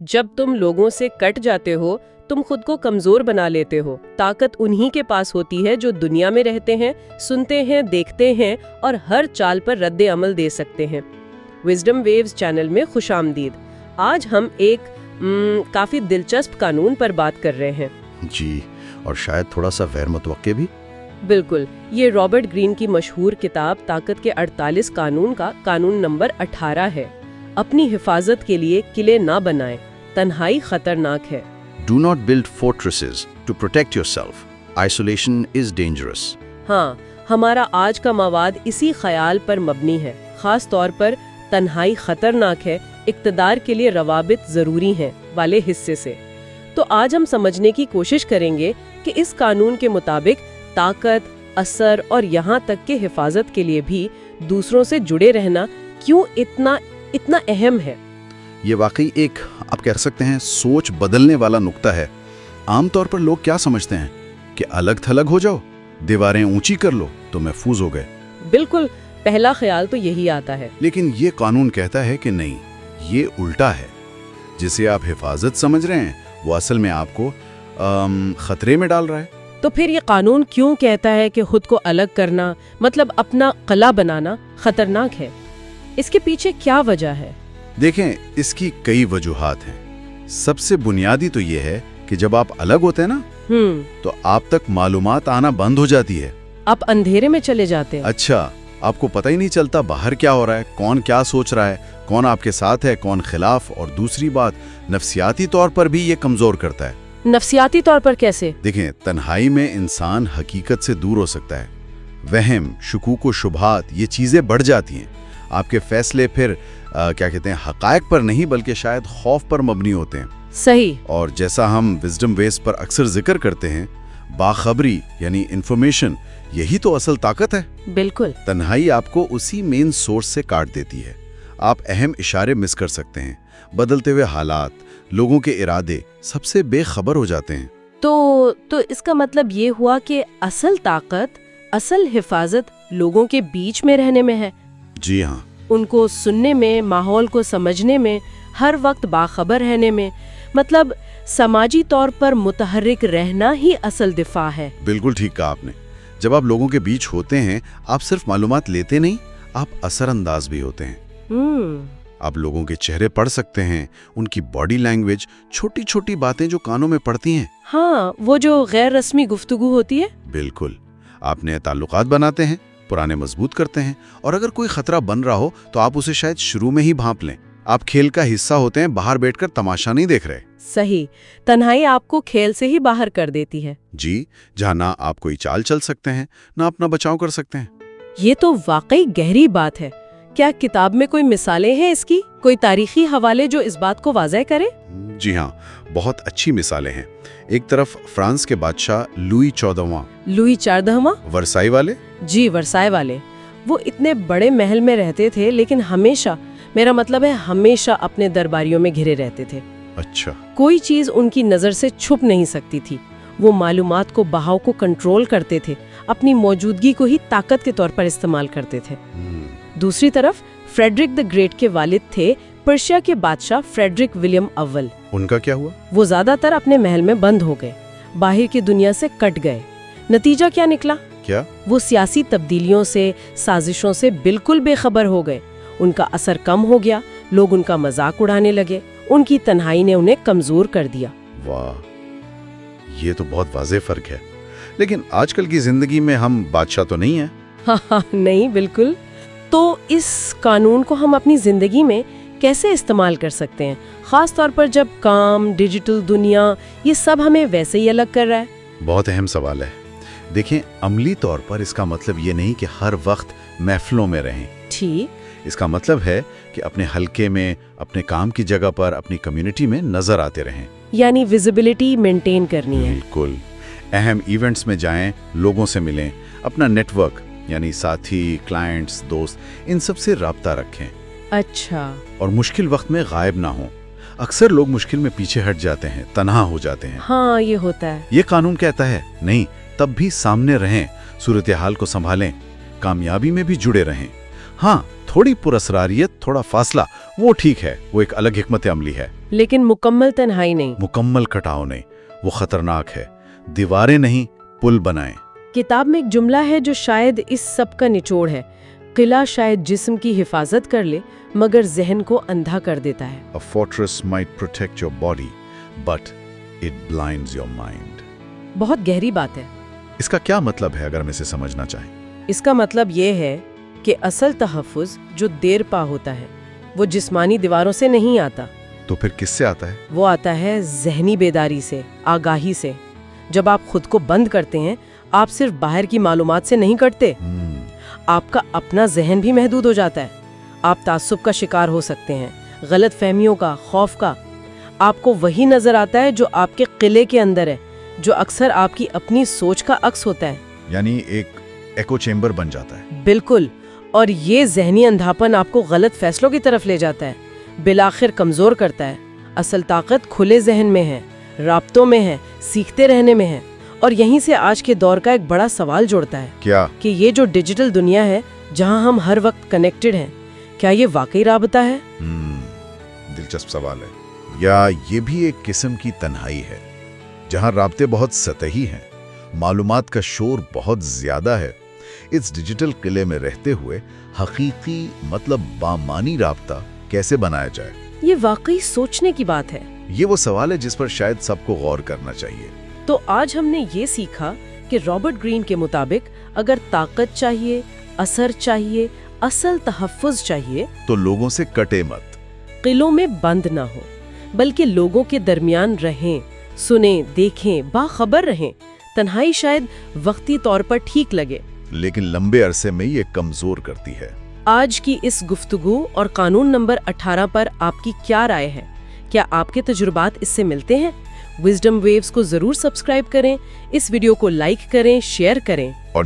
जब तुम लोगों से कट जाते हो तुम खुद को कमजोर बना लेते हो। ताकत उन्हीं के पास होती है जो दुनिया में रहते हैं, सुनते हैं, देखते हैं और हर चाल पर रद्द अमल दे सकते हैं। विजडम वेव्स चैनल में खुशामदीद। आज हम एक काफी दिलचस्प कानून पर बात कर रहे हैं जी, और शायद थोड़ा सा गैर मुतवक्के भी। बिल्कुल, ये रॉबर्ट ग्रीन की मशहूर किताब ताकत के 48 कानून का कानून नंबर 18 है। अपनी हिफाजत के लिए किले ना बनाएं, तन्हाई खतरनाक है। Do not build fortresses to protect yourself. Isolation is dangerous. हाँ, हमारा आज का मवाद इसी ख्याल पर मबनी है। खास तौर पर तन्हाई खतरनाक है, इक़्तिदार के लिए रवाबित ज़रूरी हैं वाले हिस्से से। तो आज हम समझने की कोशिश करेंगे कि इस कानून के मुताबिक ताकत, असर और यहाँ तक कि हिफाजत के लिए भी दूसरों से जुड़े रहना क्यों इतना अहम है। ये वाकई एक, आप कह सकते हैं, सोच बदलने वाला नुक्ता है। आमतौर पर लोग क्या समझते हैं कि अलग थलग हो जाओ, दीवारें ऊंची कर लो तो महफूज हो गए। बिल्कुल, पहला ख्याल तो यही आता है। लेकिन ये कानून कहता है कि नहीं, ये उल्टा है। जिसे आप हिफाजत समझ रहे हैं वो असल में आपको खतरे में डाल रहा है। तो फिर ये कानून क्यों कहता है कि खुद को अलग करना, मतलब अपना किला बनाना, खतरनाक है? इसके पीछे क्या वजह है? देखें, इसकी कई वजूहात हैं। सबसे बुनियादी तो ये है कि जब आप अलग होते हैं ना, तो आप तक मालूमात आना बंद हो जाती है। आप अंधेरे में चले जाते हैं। अच्छा, आपको पता ही नहीं चलता बाहर क्या हो रहा है, कौन क्या सोच रहा है, कौन आपके साथ है, कौन खिलाफ। और दूसरी बात, नफ्सियाती तौर पर भी ये कमजोर करता है। नफ्सियाती तौर पर कैसे? देखें, तन्हाई में इंसान हकीकत से दूर हो सकता है। वहम, शुकूक व शुबहात, ये चीजें बढ़ जाती हैं। आपके फैसले फिर क्या कहते हैं, हकायक पर नहीं बल्कि शायद खौफ पर मबनी होते हैं। सही। और जैसा हम विजडम वेव्स पर अक्सर जिक्र करते हैं, बाखबरी यानी इंफॉर्मेशन, यही तो असल ताकत है। बिल्कुल। तन्हाई आपको उसी मेन सोर्स से काट देती है। आप अहम इशारे मिस कर सकते हैं, बदलते हुए हालात, लोगों के इरादे, सबसे बेखबर हो जाते हैं। तो इसका मतलब ये हुआ कि असल ताकत, असल हिफाजत लोगों के बीच में रहने में है। जी हाँ, उनको सुनने में, माहौल को समझने में, हर वक्त बाखबर रहने में, मतलब समाजी तौर पर मुतहर्रिक रहना ही असल दिफा है। बिल्कुल ठीक कहा आपने। जब आप लोगों के बीच होते हैं, आप सिर्फ मालूमात लेते नहीं, आप असरअंदाज भी होते हैं। आप लोगों के चेहरे पढ़ सकते हैं, उनकी बॉडी लैंग्वेज, छोटी छोटी बातें जो कानों में पड़ती हैं। हाँ, वो जो गैर रस्मी गुफ्तगू होती है। बिल्कुल, आप नए ताल्लुकात बनाते हैं, पुराने मजबूत करते हैं। और अगर कोई खतरा बन रहा हो तो आप उसे शायद शुरू में ही भांप लें। आप खेल का हिस्सा होते हैं, बाहर बैठकर तमाशा नहीं देख रहे। सही, तन्हाई आपको खेल से ही बाहर कर देती है। जी, जहाँ ना आप कोई चाल चल सकते हैं, ना अपना बचाव कर सकते हैं। ये तो वाकई गहरी बात है। क्या किताब में कोई मिसालें हैं इसकी, कोई तारीखी हवाले जो इस बात को वाज़ह करे? जी हाँ, बहुत अच्छी मिसालें हैं। एक तरफ फ्रांस के बादशाह लुई 14वां वर्साई वाले। जी, वर्साई वाले। वो इतने बड़े महल में रहते थे, लेकिन हमेशा, मेरा मतलब है हमेशा, अपने दरबारियों में घिरे रहते थे। अच्छा। कोई चीज उनकी नजर से छुप नहीं सकती थी। वो मालूमात को, बहाव को कंट्रोल करते थे, अपनी मौजूदगी को ही ताकत के तौर पर इस्तेमाल करते थे। दूसरी तरफ फ्रेडरिक द ग्रेट के वालिद थे पर्शिया के बादशाह फ्रेडरिक विलियम अव्वल। उनका क्या हुआ? वो ज्यादातर अपने महल में बंद हो गए, बाहर की दुनिया से कट गए। नतीजा क्या निकला? क्या? वो सियासी तब्दीलियों से, साजिशों से बिल्कुल बेखबर हो गए। उनका असर कम हो गया, लोग उनका मजाक उड़ाने लगे। उनकी तन्हाई ने उन्हें कमजोर कर दिया। वाह, ये तो बहुत वाज़ेह फर्क है। लेकिन आजकल की जिंदगी में हम बादशाह तो नहीं है। हाँ, नहीं, बिल्कुल। तो इस कानून को हम अपनी जिंदगी में कैसे इस्तेमाल कर सकते हैं, खास तौर पर जब काम, डिजिटल दुनिया, ये सब हमें वैसे ही अलग कर रहा है? बहुत अहम सवाल है। देखें, अमली तौर पर इसका मतलब ये नहीं कि हर वक्त महफिलों में रहें। ठीक। इसका मतलब है कि अपने हलके में, अपने काम की जगह पर, अपनी कम्युनिटी में नजर आते रहें। यानी विजिबिलिटी मेंटेन करनी है। बिल्कुल। अहम इवेंट्स में जाएं, लोगों से मिलें, अपना नेटवर्क यानी साथी, क्लाइंट्स, दोस्त, इन सब से राब्ता रखें। अच्छा। और मुश्किल वक्त में गायब ना हो। अक्सर लोग मुश्किल में पीछे हट जाते हैं, तन्हा हो जाते हैं। हाँ, ये होता है। ये कानून कहता है नहीं, तब भी सामने रहें, सूरत हाल को संभालें, कामयाबी में भी जुड़े रहें। हाँ, थोड़ी पुरअसरारियत, थोड़ा फासला, वो ठीक है, वो एक अलग हिकमत अमली है। लेकिन मुकम्मल तन्हाई नहीं। मुकम्मल कटाव नहीं, वो खतरनाक है। दीवारें नहीं, पुल बनाएं। किताब में एक जुमला है जो शायद इस सब का निचोड़ है। किला शायद जिस्म की हिफाजत कर ले मगर जहन को अंधा कर देता है। A fortress might protect your body, but it blinds your mind. बहुत गहरी बात है। इसका क्या मतलब है अगर हम इसे समझना चाहें? इसका मतलब ये है कि असल तहफ़्फ़ुज़ जो देर पा होता है वो जिस्मानी दीवारों से नहीं आता। तो फिर किससे आता है? वो आता है ज़हनी बेदारी से, आगाही से। जब आप खुद को बंद करते हैं, आप सिर्फ बाहर की मालूमात से नहीं करते, आपका अपना जहन भी महदूद हो जाता है। आप तासुब का शिकार हो सकते हैं, गलत फहमियों का, खौफ का। आपको वही नजर आता है जो आपके किले के अंदर है, जो अक्सर आपकी अपनी सोच का अक्स होता है। यानी एक एको चेम्बर बन जाता है। बिल्कुल। और ये जहनी अंधापन आपको गलत फैसलों की तरफ ले जाता है, बिलाखिर कमजोर करता है। असल ताकत खुले जहन में है, राब्तों में है, सीखते रहने में है। और यहीं से आज के दौर का एक बड़ा सवाल जुड़ता है। क्या? कि ये जो डिजिटल दुनिया है जहां हम हर वक्त कनेक्टेड हैं, क्या ये वाकई राबता है? दिलचस्प सवाल है। या ये भी एक किस्म की तन्हाई है जहां राब्ते बहुत सतही हैं, मालूमात का शोर बहुत ज्यादा है। इस डिजिटल किले में रहते हुए हकीकी मतलब बामानी राब्ता कैसे बनाया जाए? ये वाकई सोचने की बात है। ये वो सवाल है जिस पर शायद सबको गौर करना चाहिए। तो आज हमने ये सीखा कि रॉबर्ट ग्रीन के मुताबिक अगर ताकत चाहिए, असर चाहिए, असल तहफ़्फ़ुज़ चाहिए, तो लोगों से कटे मत, किलों में बंद ना हो, बल्कि लोगों के दरमियान रहें, सुनें, देखें, बाखबर रहें। तन्हाई शायद वक्ती तौर पर ठीक लगे, लेकिन लंबे अरसे में ये कमजोर करती है। आज की इस गुफ्तगू और कानून नंबर 18 पर आपकी क्या राय है? क्या आपके तजुर्बात इससे मिलते हैं? विजडम वेव्स को जरूर सब्सक्राइब करें, इस वीडियो को लाइक करें, शेयर करें। और